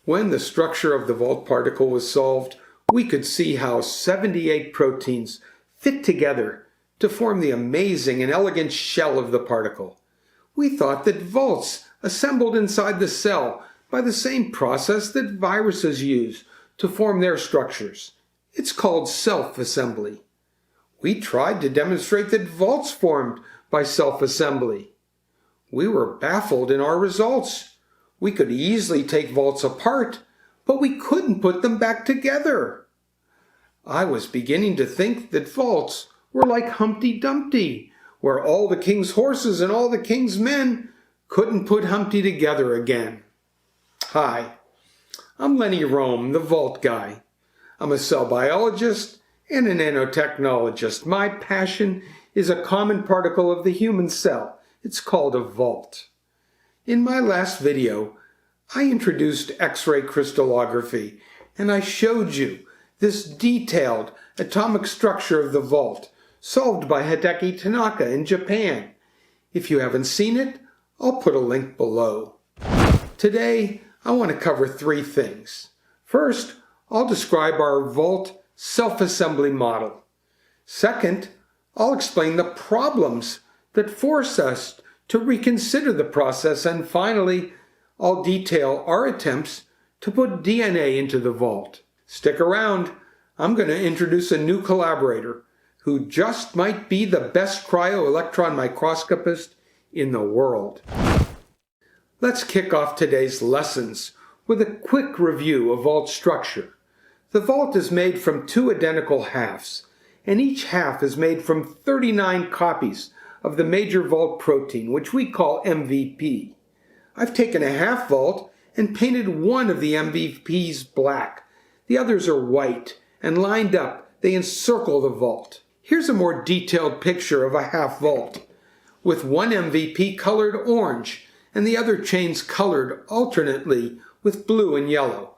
When the structure of the vault particle was solved, we could see how 78 proteins fit together to form the amazing and elegant shell of the particle. We thought that vaults assembled inside the cell by the same process that viruses use to form their structures. It's called self-assembly. We tried to demonstrate that vaults formed by self-assembly. We were baffled in our results. We could easily take vaults apart, but we couldn't put them back together. I was beginning to think that vaults were like Humpty Dumpty, where all the king's horses and all the king's men couldn't put Humpty together again. Hi, I'm Lenny Rome, the vault guy. I'm a cell biologist and a nanotechnologist. My passion is a common particle of the human cell. It's called a vault. In my last video, I introduced X-ray crystallography, and I showed you this detailed atomic structure of the vault, solved by Hideki Tanaka in Japan. If you haven't seen it, I'll put a link below. Today, I want to cover three things. First, I'll describe our vault self-assembly model. Second, I'll explain the problems that force us to reconsider the process. And finally, I'll detail our attempts to put DNA into the vault. Stick around. I'm going to introduce a new collaborator who just might be the best cryo-electron microscopist in the world. Let's kick off today's lessons with a quick review of vault structure. The vault is made from two identical halves, and each half is made from 39 copies of the major vault protein, which we call MVP. I've taken a half vault and painted one of the MVPs black. The others are white, and lined up, they encircle the vault. Here's a more detailed picture of a half vault, with one MVP colored orange, and the other chains colored alternately with blue and yellow.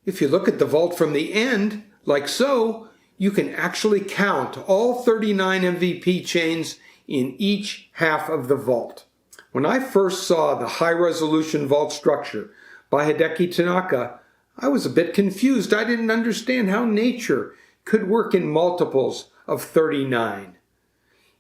If you look at the vault from the end, like so, you can actually count all 39 MVP chains in each half of the vault. When I first saw the high-resolution vault structure by Hideki Tanaka, I was a bit confused. I didn't understand how nature could work in multiples of 39.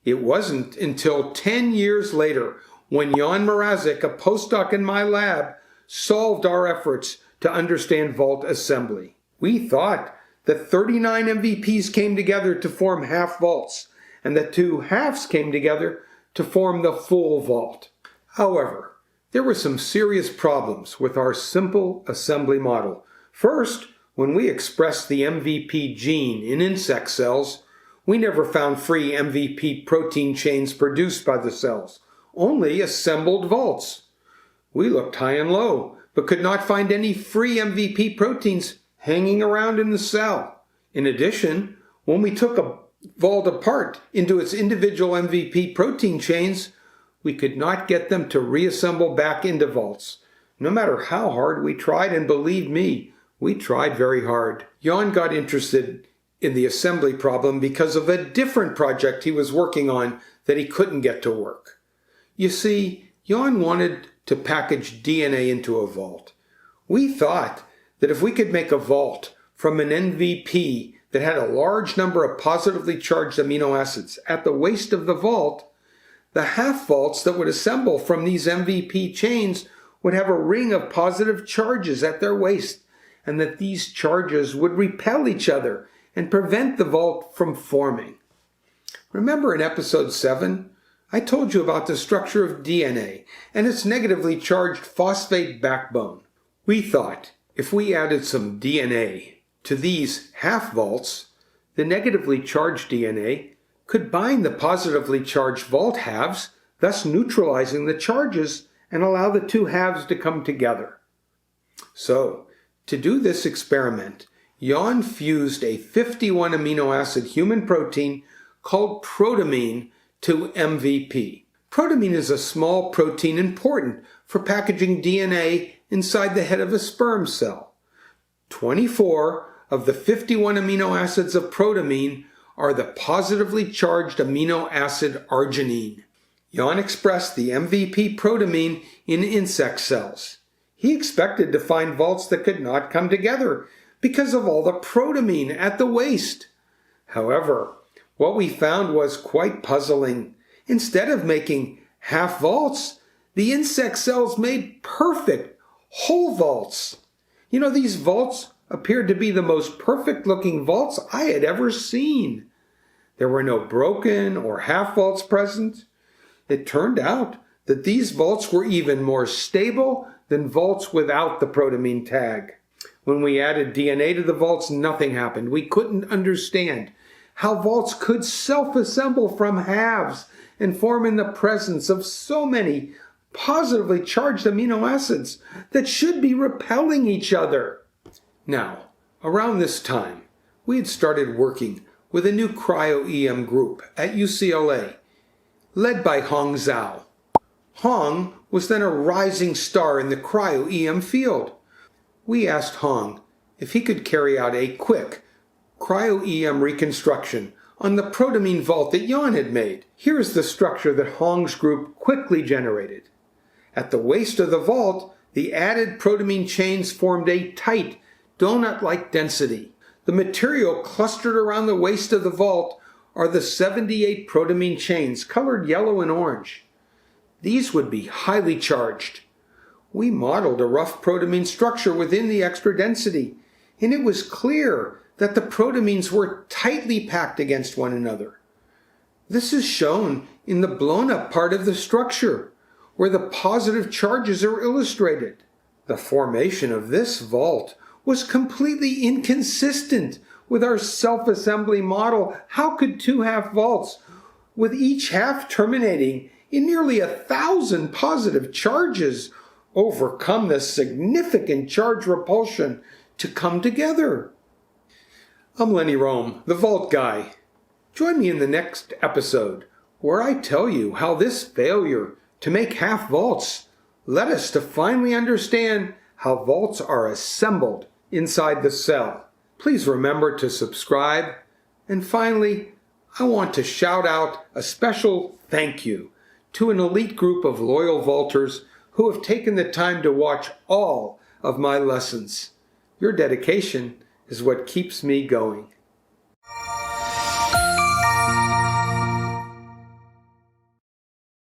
It wasn't until 10 years later when Jan Mrazek, a postdoc in my lab, solved our efforts to understand vault assembly. We thought that 39 MVPs came together to form half vaults, and that two halves came together to form the full vault. However, there were some serious problems with our simple assembly model. First, when we expressed the MVP gene in insect cells, we never found free MVP protein chains produced by the cells, only assembled vaults. We looked high and low, but could not find any free MVP proteins hanging around in the cell. In addition, when we took a vault apart into its individual MVP protein chains, we could not get them to reassemble back into vaults, no matter how hard we tried, and believe me, we tried very hard. Jan got interested in the assembly problem because of a different project he was working on that he couldn't get to work. You see, Jan wanted to package DNA into a vault. We thought that if we could make a vault from an MVP that had a large number of positively charged amino acids at the waist of the vault, the half vaults that would assemble from these MVP chains would have a ring of positive charges at their waist, and that these charges would repel each other and prevent the vault from forming. Remember in episode 7, I told you about the structure of DNA and its negatively charged phosphate backbone. We thought if we added some DNA to these half vaults, the negatively charged DNA could bind the positively charged vault halves, thus neutralizing the charges and allow the two halves to come together. So, to do this experiment, Jan fused a 51 amino acid human protein called protamine to MVP. Protamine is a small protein important for packaging DNA inside the head of a sperm cell. 24 of the 51 amino acids of protamine are the positively charged amino acid arginine. Jan expressed the MVP protamine in insect cells. He expected to find vaults that could not come together because of all the protamine at the waist. However, what we found was quite puzzling. Instead of making half vaults, the insect cells made perfect whole vaults. These vaults appeared to be the most perfect looking vaults I had ever seen. There were no broken or half vaults present. It turned out that these vaults were even more stable than vaults without the protamine tag. When we added DNA to the vaults, nothing happened. We couldn't understand how vaults could self-assemble from halves and form in the presence of so many positively charged amino acids that should be repelling each other. Now, around this time, we had started working with a new cryo-EM group at UCLA, led by Hong Zhao. Hong was then a rising star in the cryo-EM field. We asked Hong if he could carry out a quick cryo-EM reconstruction on the protamine vault that Jan had made. Here is the structure that Hong's group quickly generated. At the waist of the vault, the added protamine chains formed a tight, donut-like density. The material clustered around the waist of the vault are the 78 protamine chains, colored yellow and orange. These would be highly charged. We modeled a rough protamine structure within the extra density, and it was clear that the protamines were tightly packed against one another. This is shown in the blown-up part of the structure, where the positive charges are illustrated. The formation of this vault was completely inconsistent with our self-assembly model. How could two half vaults, with each half terminating in nearly 1,000 positive charges, overcome the significant charge repulsion to come together? I'm Lenny Rome, the Vault Guy. Join me in the next episode, where I tell you how this failure to make half vaults led us to finally understand how vaults are assembled inside the cell. Please remember to subscribe. And finally, I want to shout out a special thank you to an elite group of loyal vaulters who have taken the time to watch all of my lessons. Your dedication is what keeps me going.